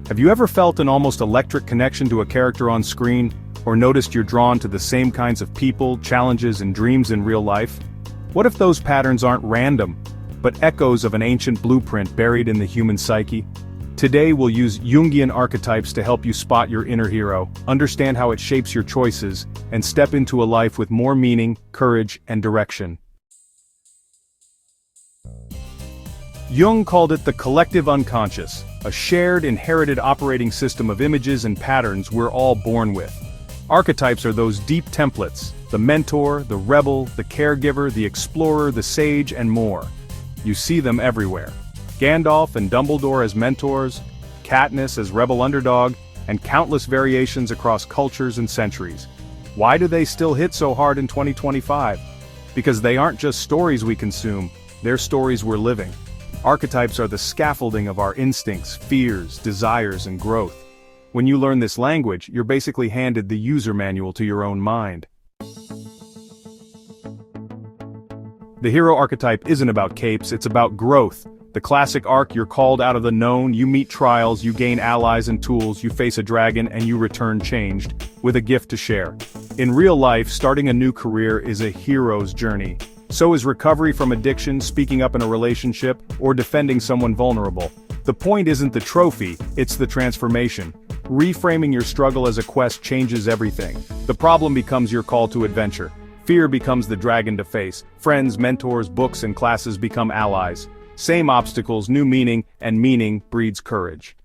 Have you ever felt an almost electric connection to a character on screen, or noticed you're drawn to the same kinds of people, challenges, and dreams in real life? What if those patterns aren't random, but echoes of an ancient blueprint buried in the human psyche? Today we'll use Jungian archetypes to help you spot your inner hero, understand how it shapes your choices, and step into a life with more meaning, courage, and direction. Jung called it the collective unconscious, a shared, inherited operating system of images and patterns we're all born with. Archetypes are those deep templates: the mentor, the rebel, the caregiver, the explorer, the sage, and more. You see them everywhere. Gandalf and Dumbledore as mentors, Katniss as rebel underdog, and countless variations across cultures and centuries. Why do they still hit so hard in 2025? Because they aren't just stories we consume, they're stories we're living. Archetypes are the scaffolding of our instincts, fears, desires, and growth. When you learn this language, you're basically handed the user manual to your own mind. The hero archetype isn't about capes, it's about growth. The classic arc: you're called out of the known, you meet trials, you gain allies and tools, you face a dragon, and you return changed, with a gift to share. In real life, starting a new career is a hero's journey. So is recovery from addiction, speaking up in a relationship, or defending someone vulnerable. The point isn't the trophy, it's the transformation. Reframing your struggle as a quest changes everything. The problem becomes your call to adventure. Fear becomes the dragon to face. Friends, mentors, books, and classes become allies. Same obstacles, new meaning, and meaning breeds courage.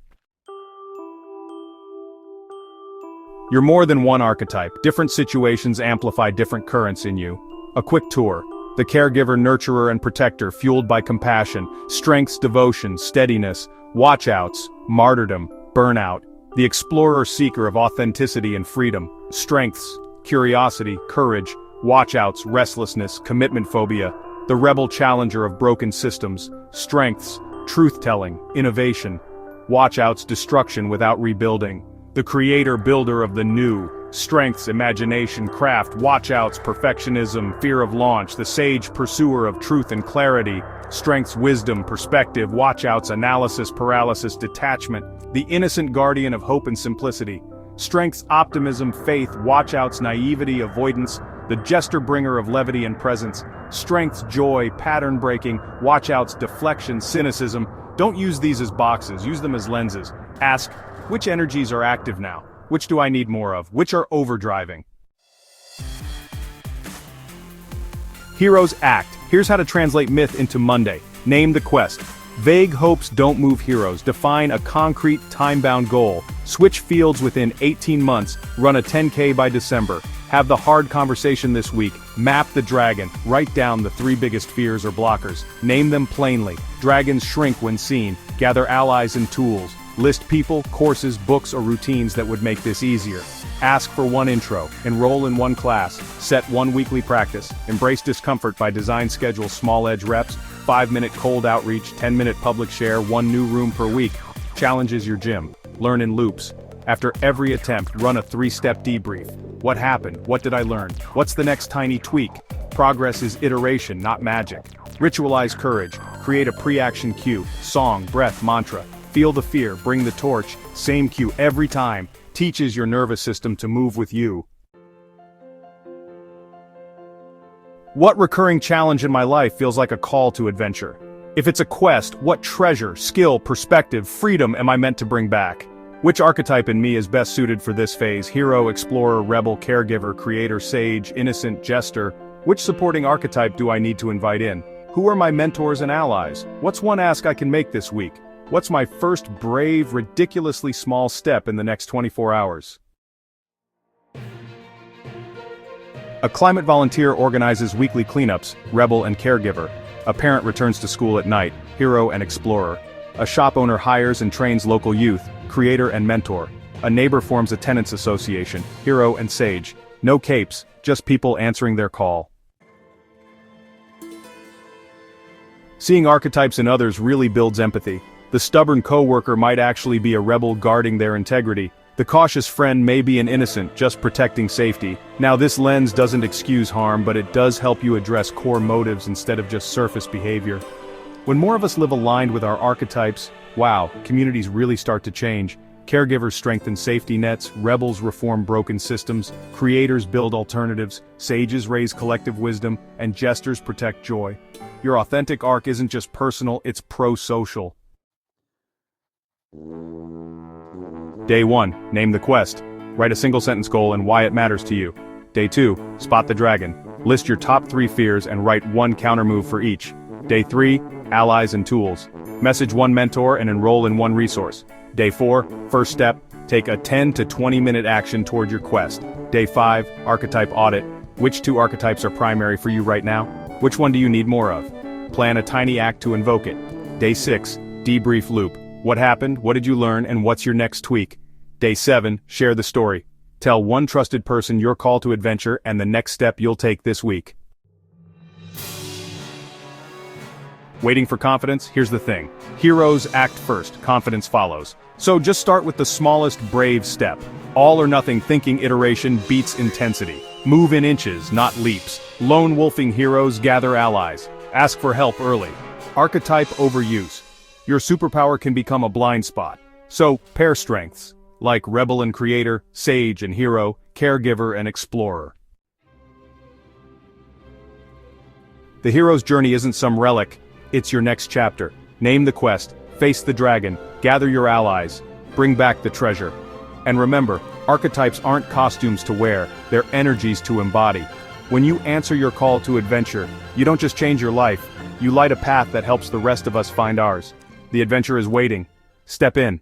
You're more than one archetype. Different situations amplify different currents in you. A quick tour. The caregiver, nurturer, and protector, fueled by compassion, strengths, devotion, steadiness, watchouts, martyrdom, burnout. The explorer, seeker of authenticity and freedom, strengths, curiosity, courage, watchouts, restlessness, commitment phobia. The rebel, challenger of broken systems, strengths, truth-telling, innovation, watchouts, destruction without rebuilding. The creator, builder of the new, strengths, imagination, craft, watchouts, perfectionism, fear of launch. The sage, pursuer of truth and clarity, strengths, wisdom, perspective, watchouts, analysis, paralysis, detachment. The innocent guardian of hope and simplicity, strengths, optimism, faith, watchouts, naivety, avoidance. The jester, bringer of levity and presence, strengths, joy, pattern breaking, watchouts, deflection, cynicism. Don't use these as boxes, use them as lenses. Ask, which energies are active now? Which do I need more of? Which are overdriving? Heroes act. Here's how to translate myth into Monday. Name the quest. Vague hopes don't move heroes. Define a concrete, time-bound goal. Switch fields within 18 months. Run a 10K by December. Have the hard conversation this week. Map the dragon. Write down the 3 biggest fears or blockers. Name them plainly. Dragons shrink when seen. Gather allies and tools. List people, courses, books, or routines that would make this easier. Ask for 1 intro. Enroll in 1 class. Set 1 weekly practice. Embrace discomfort by design schedule small edge reps. 5-minute cold outreach, 10-minute public share, 1 new room per week. Challenge is your gym. Learn in loops. After every attempt, run a 3-step debrief. What happened? What did I learn? What's the next tiny tweak? Progress is iteration, not magic. Ritualize courage. Create a pre-action cue. Song, breath, mantra. Feel the fear, bring the torch. Same cue every time. Teaches your nervous system to move with you. What recurring challenge in my life feels like a call to adventure? If it's a quest, what treasure, skill, perspective, freedom am I meant to bring back? Which archetype in me is best suited for this phase? Hero, explorer, rebel, caregiver, creator, sage, innocent, jester. Which supporting archetype do I need to invite in? Who are my mentors and allies? What's one ask I can make this week? What's my first brave, ridiculously small step in the next 24 hours? A climate volunteer organizes weekly cleanups, rebel and caregiver. A parent returns to school at night, hero and explorer. A shop owner hires and trains local youth, creator and mentor. A neighbor forms a tenants association, hero and sage. No capes, just people answering their call. Seeing archetypes in others really builds empathy. The stubborn coworker might actually be a rebel guarding their integrity. The cautious friend may be an innocent, just protecting safety. Now this lens doesn't excuse harm, but it does help you address core motives instead of just surface behavior. When more of us live aligned with our archetypes, wow, communities really start to change. Caregivers strengthen safety nets, rebels reform broken systems, creators build alternatives, sages raise collective wisdom, and jesters protect joy. Your authentic arc isn't just personal, it's pro-social. Day 1. Name the quest. Write a single-sentence goal and why it matters to you. Day 2. Spot the dragon. List your top 3 fears and write 1 countermove for each. Day 3. Allies and tools. Message 1 mentor and enroll in 1 resource. Day 4. First step. Take a 10 to 20-minute action toward your quest. Day 5. Archetype audit. Which 2 archetypes are primary for you right now? Which one do you need more of? Plan a tiny act to invoke it. Day 6. Debrief loop. What happened, what did you learn, and what's your next tweak? Day 7. Share the story. Tell 1 trusted person your call to adventure and the next step you'll take this week. Waiting for confidence? Here's the thing. Heroes act first, confidence follows. So just start with the smallest brave step. All or nothing thinking iteration beats intensity. Move in inches, not leaps. Lone wolfing heroes gather allies. Ask for help early. Archetype overuse. Your superpower can become a blind spot. So, pair strengths, like rebel and creator, sage and hero, caregiver and explorer. The hero's journey isn't some relic, it's your next chapter. Name the quest, face the dragon, gather your allies, bring back the treasure. And remember, archetypes aren't costumes to wear, they're energies to embody. When you answer your call to adventure, you don't just change your life, you light a path that helps the rest of us find ours. The adventure is waiting. Step in.